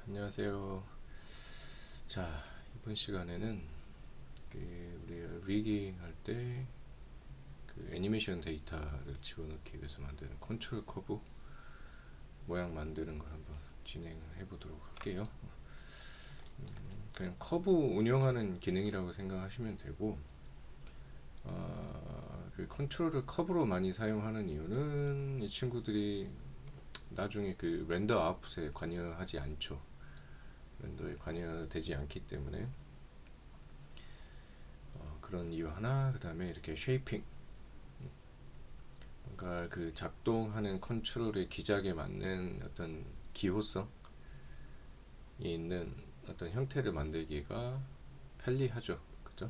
안녕하세요. 자, 이번 시간에는 우리 리깅 할 때 애니메이션 데이터를 집어넣기 위해서 만드는 컨트롤 커브 모양 만드는 걸 한번 진행을 해보도록 할게요. 그냥 커브 운영하는 기능이라고 생각하시면 되고, 그 컨트롤을 커브로 많이 사용하는 이유는 이 친구들이 나중에 그 렌더 아웃풋에 관여하지 않죠. 렌더에 관여되지 않기 때문에 그런 이유 하나. 그 다음에 이렇게 쉐이핑, 뭔가 그 작동하는 컨트롤의 기작에 맞는 어떤 기호성이 있는 어떤 형태를 만들기가 편리하죠. 그죠?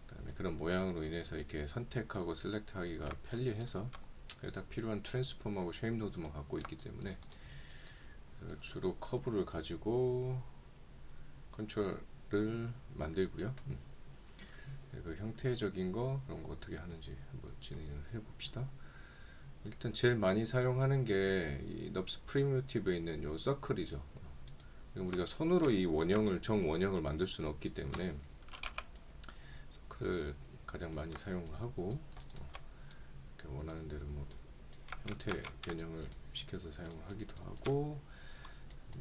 그다음에 그런 모양으로 인해서 이렇게 선택하고 셀렉트 하기가 편리해서 딱 필요한 트랜스폼하고 쉐입 노드만 갖고 있기 때문에 주로 커브를 가지고 컨트롤을 만들고요. 그 형태적인 거 그런 거 어떻게 하는지 한번 진행을 해봅시다. 일단 제일 많이 사용하는 게 이 넙스 프리미티브에 있는 요 서클이죠. 우리가 손으로 이 원형을 정원형을 만들 수는 없기 때문에 서클을 가장 많이 사용을 하고, 원하는 대로 뭐 형태 변형을 시켜서 사용을 하기도 하고,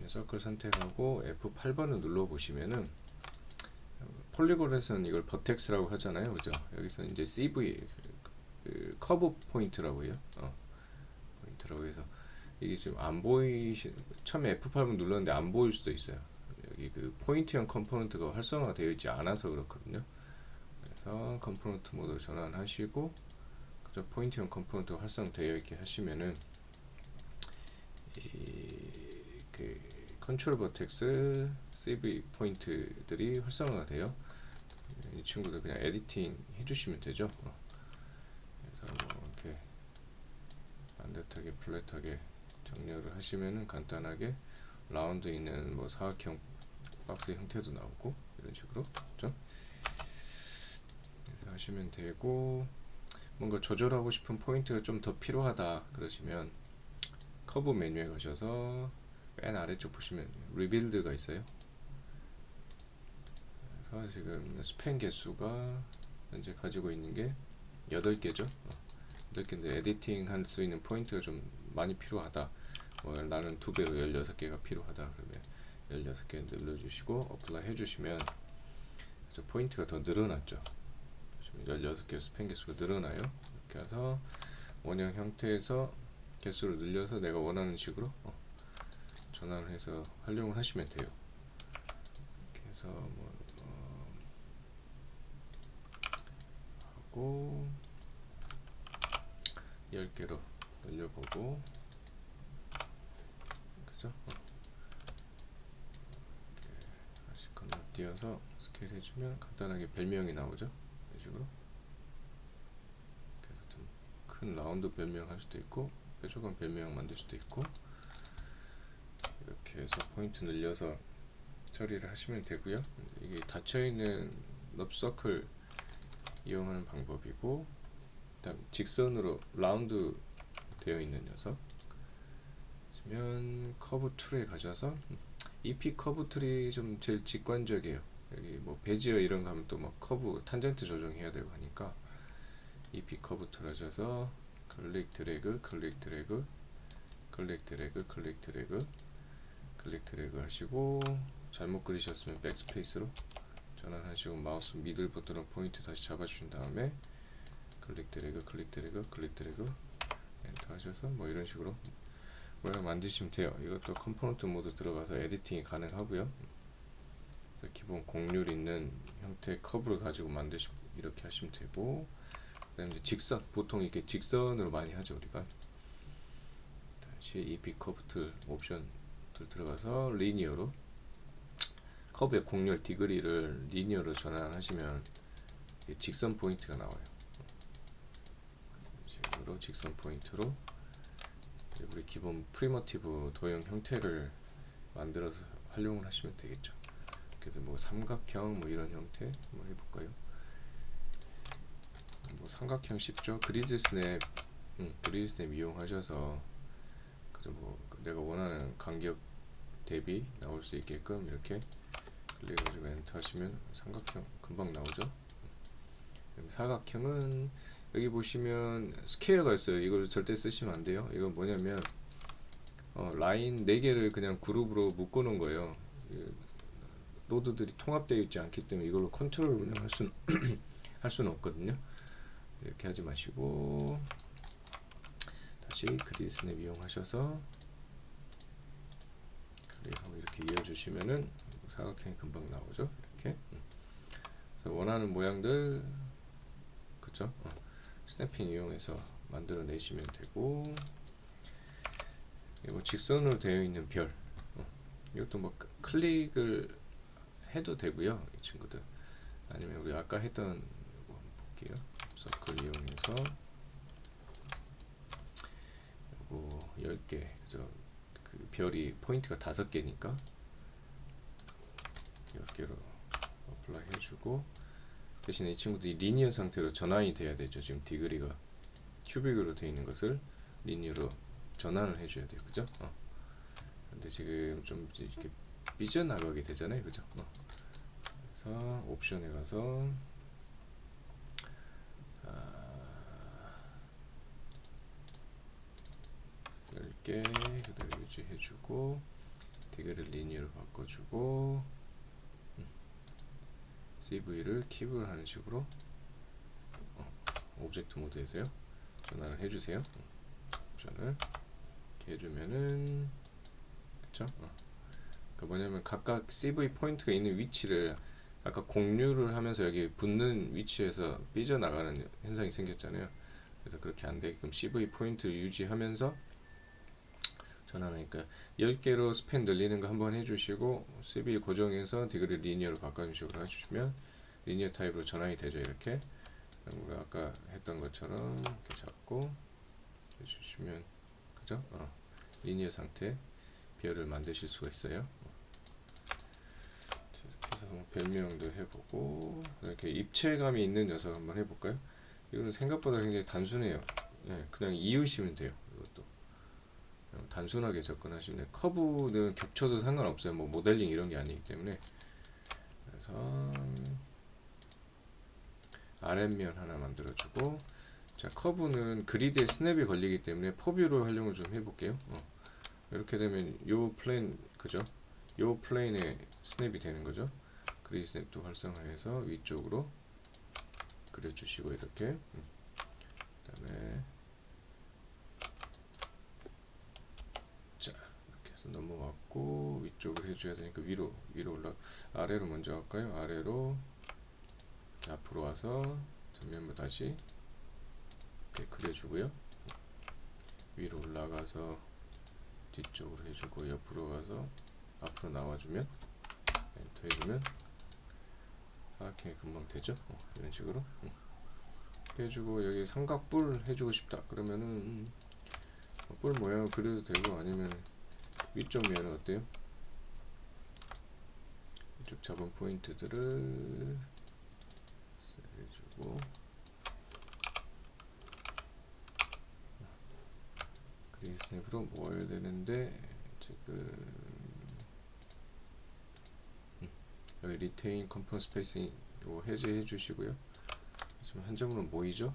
서클 선택하고 F8번을 눌러 보시면은 폴리곤에서는 이걸 버텍스라고 하잖아요, 그죠? 여기서는 이제 CV 그 커브 포인트라고 해요. 포인트라고 해서 이게 지금 안 보이시, 처음에 F8번 눌렀는데 안 보일 수도 있어요. 여기 그 포인트형 컴포넌트가 활성화되어 있지 않아서 그렇거든요. 그래서 컴포넌트 모드 전환하시고, 그저 포인트형 컴포넌트가 활성되어 있게 하시면은 그 컨트롤 버텍스 CV 포인트들이 활성화가 돼요. 이 친구들 그냥 에디팅 해주시면 되죠. 그래서 뭐 이렇게 반듯하게 플랫하게 정렬을 하시면은 간단하게 라운드 있는 뭐 사각형 박스 형태도 나오고 이런 식으로, 그렇죠? 그래서 하시면 되고, 뭔가 조절하고 싶은 포인트가 좀 더 필요하다 그러시면 커브 메뉴에 가셔서 맨 아래쪽 보시면 리빌드가 있어요. 그래서 지금 스팬 개수가 현재 가지고 있는 게 8개죠. 8개인데 에디팅 할 수 있는 포인트가 좀 많이 필요하다, 뭐 나는 2배로 16개가 필요하다 그러면 16개 눌러주시고 어플라이 해주시면 포인트가 더 늘어났죠. 16개 스팬 개수가 늘어나요. 이렇게 해서 원형 형태에서 개수를 늘려서 내가 원하는 식으로 전환을 해서 활용을 하시면 돼요. 이렇게 해서 뭐 하고 10개로 늘려보고, 그죠? 다시 건너뛰어서 스케일 해주면 간단하게 별명이 나오죠. 이런 식으로. 그래서 좀 큰 라운드 별명 할 수도 있고 뾰족한 별명 만들 수도 있고, 이렇게 해서 포인트 늘려서 처리를 하시면 되고요. 이게 닫혀있는 넙서클 이용하는 방법이고, 그다음 직선으로 라운드 되어 있는 녀석 보시면 커브 툴에 가셔서 EP 커브 툴이 좀 제일 직관적이에요. 여기 뭐 베지어 이런 거 하면 또 막 커브 탄젠트 조정해야 되고 하니까 EP 커브 툴 하셔서 클릭 드래그 클릭 드래그 클릭 드래그 클릭 드래그 클릭 드래그 하시고, 잘못 그리셨으면 백스페이스로 전환하시고 마우스 미들 버튼으로 포인트 다시 잡아주신 다음에 클릭 드래그 클릭 드래그 클릭 드래그 엔터 하셔서 뭐 이런 식으로 모양 만드시면 돼요. 이것도 컴포넌트 모드 들어가서 에디팅이 가능하고요. 그래서 기본 곡률 있는 형태의 커브를 가지고 만드시고 이렇게 하시면 되고, 그다음에 이제 직선, 보통 이렇게 직선으로 많이 하죠 우리가. 다시 EP 커브 툴 옵션 툴 들어가서 리니어로 커브의 곡률 디그리를 리니어로 전환하시면 직선 포인트가 나와요. 이런 식으로 직선 포인트로 우리 기본 프리머티브 도형 형태를 만들어서 활용을 하시면 되겠죠. 그래서 뭐 삼각형 뭐 이런 형태 한번 해볼까요? 뭐 삼각형 쉽죠. 그리드 스냅, 그리드 스냅 이용하셔서 그죠, 뭐 내가 원하는 간격 대비 나올 수 있게끔 이렇게 클릭해가지고 엔터 하시면 삼각형 금방 나오죠. 사각형은 여기 보시면 스퀘어가 있어요. 이걸 절대 쓰시면 안 돼요. 이건 뭐냐면 라인 4개를 그냥 그룹으로 묶어 놓은 거예요. 노드들이 통합되어 있지 않기 때문에 이걸로 컨트롤 운영할 수는 할 수는 없거든요. 이렇게 하지 마시고 다시 그리드 스냅 이용하셔서 클릭하고 이렇게 이어주시면은 사각형이 금방 나오죠. 이렇게. 그래서 원하는 모양들 그쵸? 스냅핑 이용해서 만들어 내시면 되고, 뭐 직선으로 되어 있는 별, 이것도 뭐 클릭을 해도 되고요, 이 친구들. 아니면 우리 아까 했던 거 한번 볼게요. 서클 이용해서 요거 10개, 그죠? 그 별이 포인트가 5개니까 10개로 어플라이 해주고, 대신에 이 친구들이 리니어 상태로 전환이 돼야 되죠. 지금 디그리가 큐빅으로 되어 있는 것을 리니어로 전환을 해줘야 돼요. 그죠? 근데 지금 좀 이렇게 삐져나가게 되잖아요. 그죠? 그래서 옵션에 가서 10개 그대로 유지해주고, 디그를 리니어로 바꿔주고, CV를 킵을 하는 식으로 오브젝트 모드에서요 전환을 해주세요. 옵션을 이렇게 해주면은, 그쵸? 그 뭐냐면 각각 CV 포인트가 있는 위치를 아까 공유를 하면서 여기 붙는 위치에서 삐져나가는 현상이 생겼잖아요. 그래서 그렇게 안 되게끔 CV 포인트를 유지하면서 전환하니까 10개로 스팬 늘리는 거 한번 해주시고, CV 고정해서 디그리 리니어로 바꿔주는 식으로 해주시면 리니어 타입으로 전환이 되죠. 이렇게 우리 아까 했던 것처럼 이렇게 잡고 해주시면, 그죠? 리니어 상태 별을 만드실 수가 있어요. 이렇게 해서 별명도 해보고, 이렇게 입체감이 있는 녀석 한번 해볼까요? 이거는 생각보다 굉장히 단순해요. 그냥 이으시면 돼요. 이것도 단순하게 접근하시면 돼요. 커브는 겹쳐도 상관없어요. 뭐 모델링 이런 게 아니기 때문에. 그래서 아랫면 하나 만들어주고, 자, 커브는 그리드에 스냅이 걸리기 때문에 포뷰로 활용을 좀 해볼게요. 이렇게 되면 요 플레인, 그죠? 요 플레인에 스냅이 되는 거죠. 그리드 스냅도 활성화해서 위쪽으로 그려주시고, 이렇게. 그 다음에 자, 이렇게 해서 넘어왔고, 위쪽을 해줘야 되니까 위로 아래로 먼저 할까요? 아래로 앞으로 와서 전면부 다시 이렇게 그려주고요. 위로 올라가서 뒤쪽으로 해주고, 옆으로 가서 앞으로 나와주면 엔터 해주면 사각형이 금방 되죠. 이런 식으로 해주고, 여기 삼각뿔 해주고 싶다 그러면은 뿔 모양을 그려도 되고, 아니면 위쪽 면은 어때요? 이쪽 잡은 포인트들을 해주고, 그리드 스냅으로 모아야 되는데 지금 여기 리테인 컴포넌트 스페이싱 이거 해제해 주시고요. 지금 한 점으로 모이죠.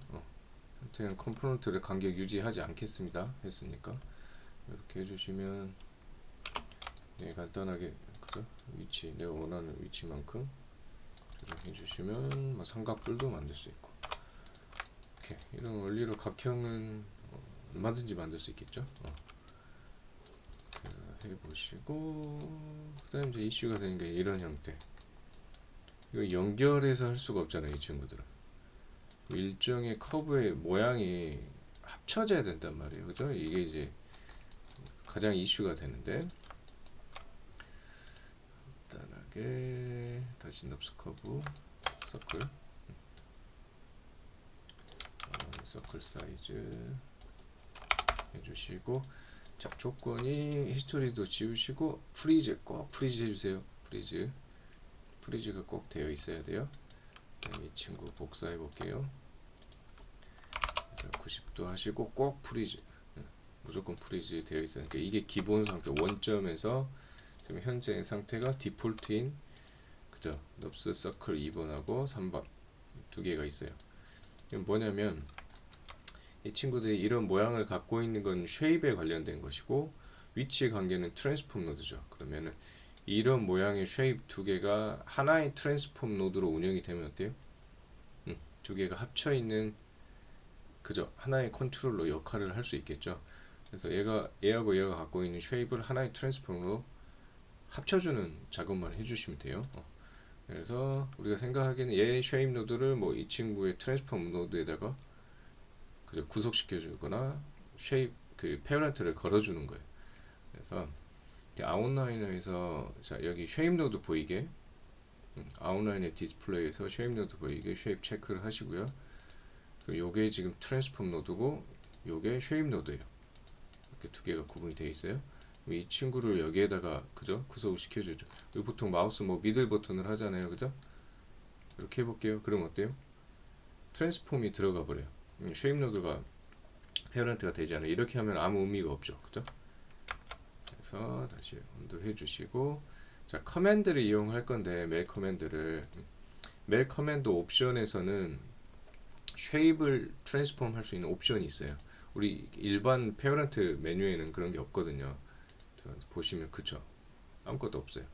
형태는 컴포넌트를 간격 유지하지 않겠습니다. 했으니까 이렇게 해주시면 간단하게, 그죠? 위치 내가 원하는 위치만큼 조정해 주시면 삼각뿔도 만들 수 있고, 이렇게 이런 원리로 각형은 얼마든지 만들 수 있겠죠. 그래서 해보시고, 그 다음 이제 이슈가 되는 게 이런 형태. 이거 연결해서 할 수가 없잖아요, 이 친구들은. 일정의 커브의 모양이 합쳐져야 된단 말이에요. 그죠? 이게 이제 가장 이슈가 되는데, 간단하게 다시 넙스 커브 서클, 서클 사이즈 해주시고, 자, 조건이 히스토리도 지우시고, 프리즈 꼭 프리즈 해주세요. 프리즈가 꼭 되어 있어야 돼요. 이 친구 복사해 볼게요. 90도 하시고 꼭 프리즈, 무조건 프리즈 되어 있으니까, 이게 기본 상태 원점에서 그럼 현재 상태가 디폴트인 그죠? 넙스 서클 2번하고 3번 두 개가 있어요. 이건 뭐냐면 이 친구들이 이런 모양을 갖고 있는 건 쉐입에 관련된 것이고 위치 관계는 트랜스폼 노드죠. 그러면은 이런 모양의 쉐입 두 개가 하나의 트랜스폼 노드로 운영이 되면 어때요? 두 개가 합쳐 있는 그죠? 하나의 컨트롤러 역할을 할 수 있겠죠. 그래서 얘하고 얘가 갖고 있는 쉐입을 하나의 트랜스폼으로 합쳐주는 작업만 해주시면 돼요. 그래서 우리가 생각하기에는 얘 쉐입 노드를 뭐 이 친구의 트랜스폼 노드에다가 그죠? 구속시켜 주거나 쉐입 그 페어런트를 걸어주는 거예요. 그래서 아웃라이너에서 자 여기 쉐입 노드 보이게 아웃라인의 디스플레이에서 쉐입 노드 보이게 쉐입 체크를 하시고요. 그리고 요게 지금 트랜스폼 노드고 요게 쉐입 노드예요. 이렇게 두 개가 구분이 되어 있어요. 이 친구를 여기에다가 그죠? 구속을 시켜주죠. 보통 마우스 뭐 미들 버튼을 하잖아요, 그죠? 이렇게 해볼게요. 그럼 어때요? 트랜스폼이 들어가 버려요. 쉐입 노드가 페어런트가 되지 않아요. 이렇게 하면 아무 의미가 없죠, 그죠? 그래서 다시 언도 해주시고 자 커맨드를 이용할 건데 메일 커맨드 옵션에서는 쉐입을 트랜스폼 할 수 있는 옵션이 있어요. 우리 일반 페어런트 메뉴에는 그런 게 없거든요. 보시면 그쵸 아무것도 없어요.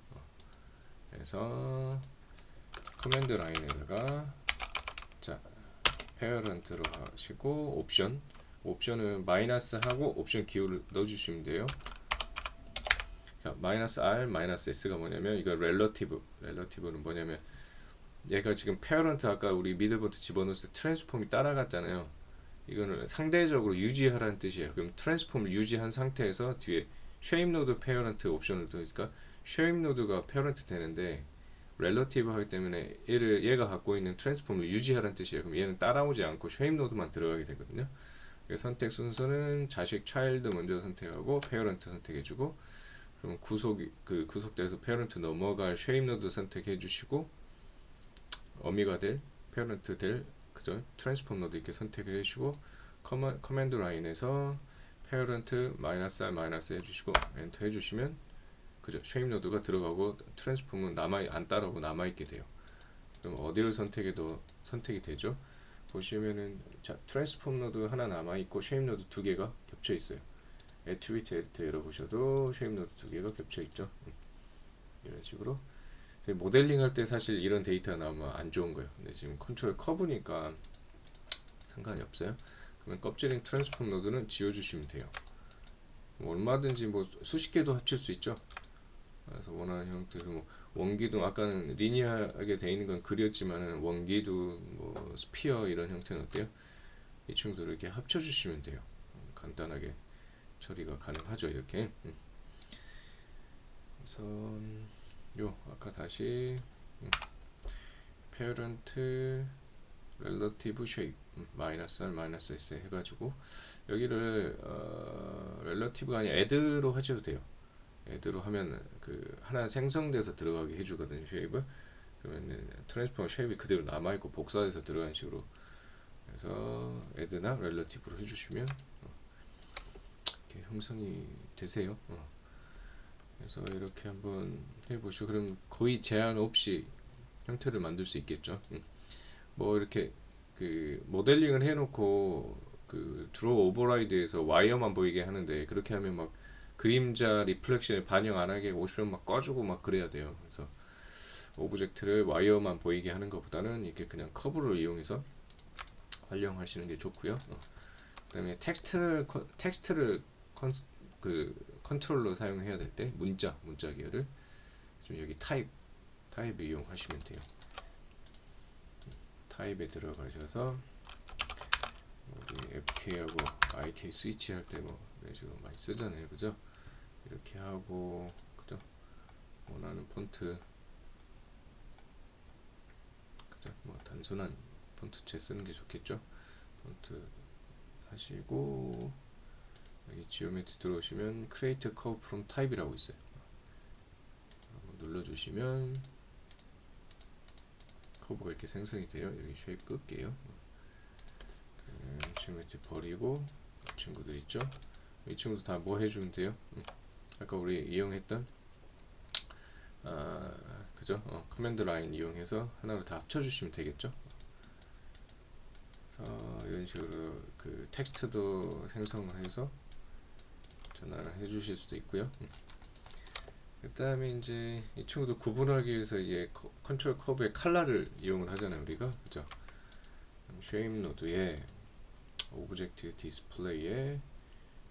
그래서 커맨드 라인에다가 자 페어런트로 하시고 옵션은 마이너스 하고 옵션 기호를 넣어주시면 돼요. 자, 마이너스 R, 마이너스 S가 뭐냐면 이거 렐러티브는 뭐냐면 얘가 지금 페어런트 아까 우리 미들버튼 집어넣었을 때 트랜스폼이 따라갔잖아요. 이거는 상대적으로 유지하라는 뜻이에요. 그럼 트랜스폼을 유지한 상태에서 뒤에 쉐입 노드 페어런트 옵션을 넣으니까 쉐입 노드가 페어런트 되는데 렐러티브 하기 때문에 얘가 갖고 있는 트랜스폼을 유지하라는 뜻이에요. 그럼 얘는 따라오지 않고 쉐입 노드만 들어가게 되거든요. 선택 순서는 자식 차일드 먼저 선택하고 페어런트 선택해주고 그럼 구속돼서 페어런트 넘어갈 쉐입 노드 선택해 주시고 어미가 될 페어런트 될 그죠? 트랜스폼 노드 이렇게 선택을 해주시고 커맨드 라인에서 페어런트 마이너스 R 마이너스 해주시고 엔터 해주시면 그죠? 쉐입 노드가 들어가고 트랜스폼은 안 따라오고 남아있게 돼요. 그럼 어디를 선택해도 선택이 되죠? 보시면은 자 트랜스폼 노드 하나 남아있고 쉐입 노드 두 개가 겹쳐 있어요. 애트리뷰트 에디터 열어보셔도 쉐입 노드 두 개가 겹쳐있죠. 이런 식으로 모델링 할 때 사실 이런 데이터가 나오면 안 좋은 거예요. 근데 지금 컨트롤 커브니까 상관이 없어요. 그러면 껍질링 트랜스폼 노드는 지워주시면 돼요. 뭐 얼마든지 뭐 수십 개도 합칠 수 있죠. 그래서 원하는 형태로 뭐 원기둥 아까는 리니어하게 되어 있는 건 그렸지만은 원기둥 뭐 스피어 이런 형태는 어때요? 이 친구들을 이렇게 합쳐주시면 돼요. 간단하게 처리가 가능하죠. 이렇게. 그래서 요 아까 다시 parent relative shape 마이너스 R 마이너스 S 해가지고 여기를 relative가 아니라 add로 하셔도 돼요. add로 하면 그 하나 생성돼서 들어가게 해주거든요. 쉐입을. 그러면 트랜스포머 쉐입이 그대로 남아있고 복사해서 들어가는 식으로. 그래서 add나 relative로 해주시면 이렇게 형성이 되세요. 그래서 이렇게 한번 해보시고 그럼 거의 제한 없이 형태를 만들 수 있겠죠. 뭐 이렇게 그 모델링을 해놓고 그 드로우 오버라이드에서 와이어만 보이게 하는데 그렇게 하면 막 그림자 리플렉션을 반영 안 하게 50원 막 꺼주고 막 그래야 돼요. 그래서 오브젝트를 와이어만 보이게 하는 것보다는 이렇게 그냥 커브를 이용해서 활용하시는 게 좋고요. 그 다음에 텍스트를 컨트롤러 사용해야 될 때 문자 계열을 지금 여기 타입을 이용하시면 돼요. 타입에 들어가셔서 우리 FK하고 IK 스위치 할 때 뭐 이런 식으로 많이 쓰잖아요, 그죠? 이렇게 하고 그죠? 원하는 폰트 그죠? 뭐 단순한 폰트체 쓰는 게 좋겠죠? 폰트 하시고 여기 지오메트리 들어오시면 Create Curve from Type이라고 있어요. 눌러주시면 커브가 이렇게 생성이 돼요. 여기 쉐입 끌게요. 지오메트리 버리고 이 친구들 있죠? 이 친구도 다 뭐 해주면 돼요? 아까 우리 이용했던 그죠? 커맨드 라인 이용해서 하나로 다 합쳐주시면 되겠죠? 그래서 이런 식으로 그 텍스트도 생성을 해서 전환을 해주실 수도 있고요. 그 다음에 이제 이 친구도 구분하기 위해서 이게 컨트롤 커브의 컬러를 이용을 하잖아요, 우리가. 그죠? 쉐입 노드에 오브젝트 디스플레이에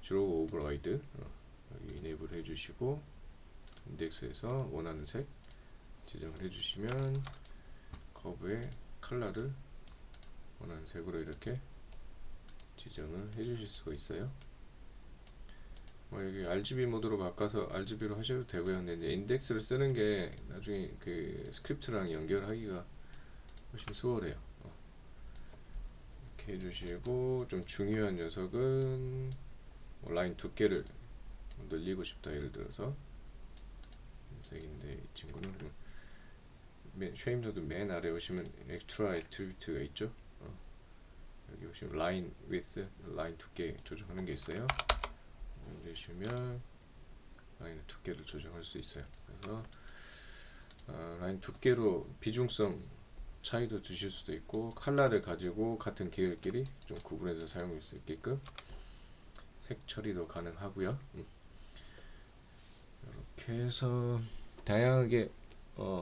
드로우 오버라이드 여기 이네이블 해주시고 인덱스에서 원하는 색 지정을 해주시면 커브의 컬러를 원하는 색으로 이렇게 지정을 해주실 수가 있어요. 뭐 여기 RGB 모드로 바꿔서 RGB로 하셔도 되고요. 근데 이제 인덱스를 쓰는 게 나중에 그 스크립트랑 연결하기가 훨씬 수월해요. 이렇게 해주시고, 좀 중요한 녀석은 뭐 라인 두께를 늘리고 싶다, 예를 들어서 색인데 이 친구는 쉐임도도 맨 아래 오시면 엑스트라 애트리뷰트가 있죠. 여기 보시면 라인 위드, 라인 두께 조정하는 게 있어요. 누르시면 라인의 두께를 조정할 수 있어요. 그래서 라인 두께로 비중성 차이도 주실 수도 있고, 컬러를 가지고 같은 계열끼리 좀 구분해서 사용할 수 있게끔 색 처리도 가능하고요. 이렇게 해서 다양하게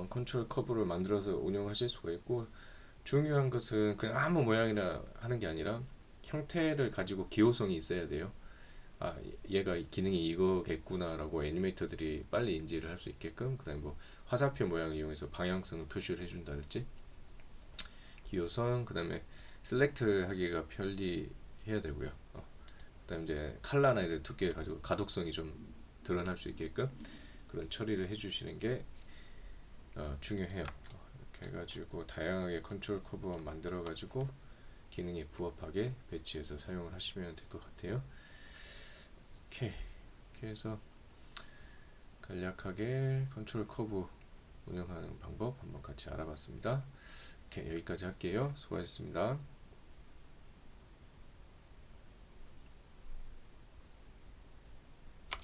컨트롤 커브를 만들어서 운영하실 수가 있고, 중요한 것은 그냥 아무 모양이나 하는 게 아니라 형태를 가지고 기호성이 있어야 돼요. 얘가 기능이 이거겠구나 라고 애니메이터들이 빨리 인지를 할 수 있게끔, 그 다음에 뭐 화살표 모양을 이용해서 방향성을 표시를 해준다든지 기호성, 그 다음에 셀렉트 하기가 편리해야 되고요. 그 다음에 이제 칼라나 이런 두께 가지고 가독성이 좀 드러날 수 있게끔 그런 처리를 해주시는 게 중요해요. 이렇게 해가지고 다양하게 컨트롤 커브만 만들어 가지고 기능에 부합하게 배치해서 사용을 하시면 될 것 같아요. 오케이. 이렇게 해서 간략하게 컨트롤 커브 운영하는 방법 한번 같이 알아봤습니다. 오케이, 여기까지 할게요. 수고하셨습니다.